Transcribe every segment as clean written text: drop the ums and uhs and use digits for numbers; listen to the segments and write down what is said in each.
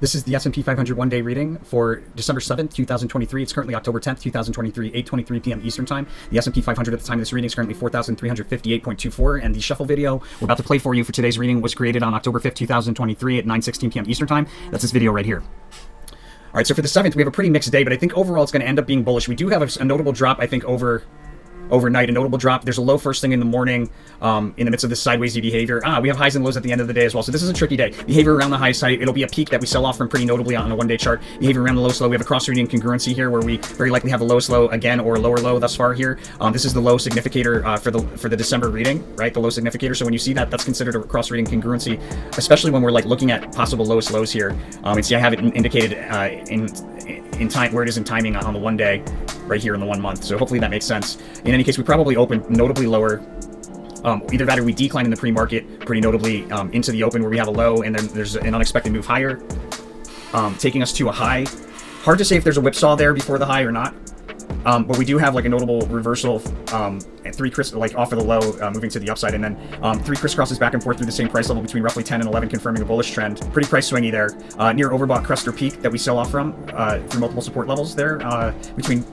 This is the S&P 500 one-day reading for December 7th, 2023. It's currently October 10th, 2023, 8:23 p.m. Eastern Time. The S&P 500 at the time of this reading is currently 4,358.24, and the shuffle video we're about to play for you for today's reading was created on October 5th, 2023 at 9:16 p.m. Eastern Time. That's this video right here. All right, so for the 7th, we have a pretty mixed day, but I think overall it's going to end up being bullish. We do have a notable drop, I think, overnight, a notable drop. There's a low first thing in the morning in the midst of this sideways behavior. We have highs and lows at the end of the day as well. So this is a tricky day. Behavior around the high side. It'll be a peak that we sell off from pretty notably on a one-day chart. Behavior around the low slow. We have a cross-reading congruency here where we very likely have a low slow again or a lower low thus far here. This is the low significator for the December reading, right? The low significator. So when you see that, that's considered a cross-reading congruency, especially when we're like looking at possible lowest lows here. And see, I have it indicated in time where it is in timing on the one day right here in the 1 month. So hopefully that makes sense. In any case, we probably open notably lower. Either that or we decline in the pre-market pretty notably into the open where we have a low and then there's an unexpected move higher, taking us to a high. Hard to say if there's a whipsaw there before the high or not. But we do have like a notable reversal and three like off of the low, moving to the upside, and then three crisscrosses back and forth through the same price level between roughly 10 and 11, confirming a bullish trend. Pretty price swingy there. Near overbought crest or peak that we sell off from through multiple support levels there between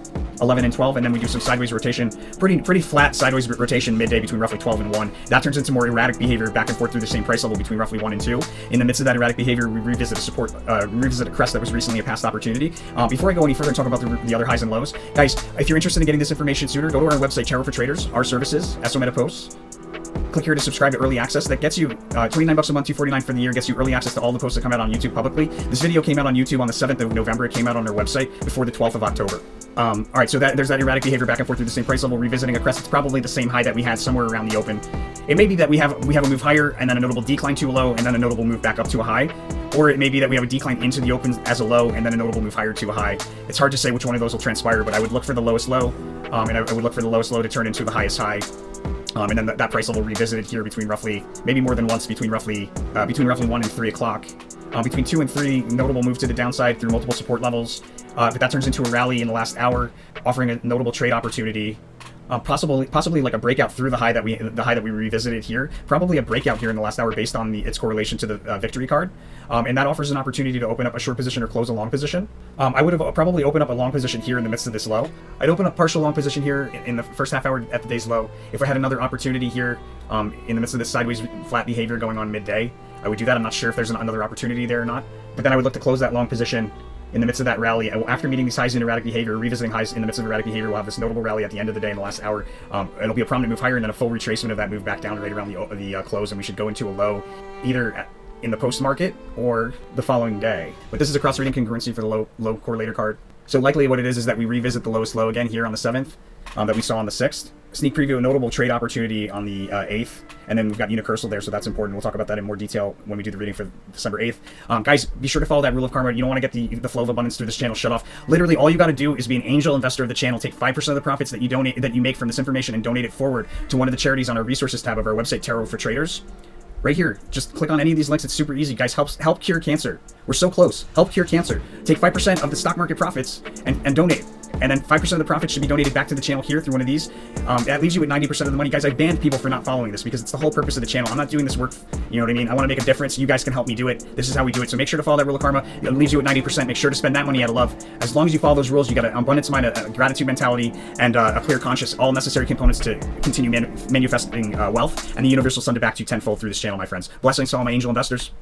11 and 12, and then we do some sideways rotation, pretty flat sideways rotation midday between roughly 12 and 1. That turns into more erratic behavior back and forth through the same price level between roughly 1 and 2. In the midst of that erratic behavior, we revisit a crest that was recently a past opportunity. Before I go any further and talk about the other highs and lows, guys, if you're interested in getting this information sooner, go to our website, Tarot for Traders, our services, SO Posts. Click here to subscribe to early access. That gets you $29 a month, $249 for the year, gets you early access to all the posts that come out on YouTube publicly. This video came out on YouTube on the 7th of November. It came out on our website before the 12th of October. All right, so there's that erratic behavior back and forth through the same price level, revisiting a crest. It's probably the same high that we had somewhere around the open. It may be that we have a move higher and then a notable decline to a low and then a notable move back up to a high. Or it may be that we have a decline into the open as a low and then a notable move higher to a high. It's hard to say which one of those will transpire, but I would look for the lowest low, and I would look for the lowest low to turn into the highest high. And then that price level revisited here between roughly, maybe more than once, between roughly 1 and 3 o'clock. Between 2 and 3, notable move to the downside through multiple support levels. But that turns into a rally in the last hour, offering a notable trade opportunity. Possibly like a breakout through the high that we revisited here. Probably a breakout here in the last hour based on its correlation to the victory card, and that offers an opportunity to open up a short position or close a long position. I would have probably opened up a long position here in the midst of this low. I'd open up partial long position here in the first half hour at the day's low. If I had another opportunity here in the midst of this sideways flat behavior going on midday, I would do that. I'm not sure if there's another opportunity there or not, but then I would look to close that long position in the midst of that rally. After meeting these highs in erratic behavior, revisiting highs in the midst of erratic behavior, we'll have this notable rally at the end of the day in the last hour. It'll be a prominent move higher and then a full retracement of that move back down right around the close, and we should go into a low either in the post market or the following day. But this is a cross-reading congruency for the low correlator card. So likely what it is that we revisit the lowest low again here on the 7th that we saw on the 6th. Sneak preview, a notable trade opportunity on the 8th, and then we've got unicursal there, so that's important. We'll talk about that in more detail when we do the reading for December 8th. Guys, be sure to follow that rule of karma. You don't want to get the flow of abundance through this channel shut off. Literally, all you got to do is be an angel investor of the channel. Take 5% of the profits that you make from this information and donate it forward to one of the charities on our resources tab of our website, Tarot for Traders. Right here, just click on any of these links. It's super easy, guys. Help cure cancer. We're so close. Help cure cancer. Take 5% of the stock market profits and donate. And then 5% of the profits should be donated back to the channel here through one of these. That leaves you with 90% of the money. Guys, I banned people for not following this because it's the whole purpose of the channel. I'm not doing this work, you know what I mean? I want to make a difference. You guys can help me do it. This is how we do it. So make sure to follow that rule of karma. It leaves you with 90%. Make sure to spend that money out of love. As long as you follow those rules, you got an abundance mind, a gratitude mentality, and a clear conscience, all necessary components to continue manifesting wealth, and the universe will send it back to you tenfold through this channel, my friends. Blessings to all my angel investors.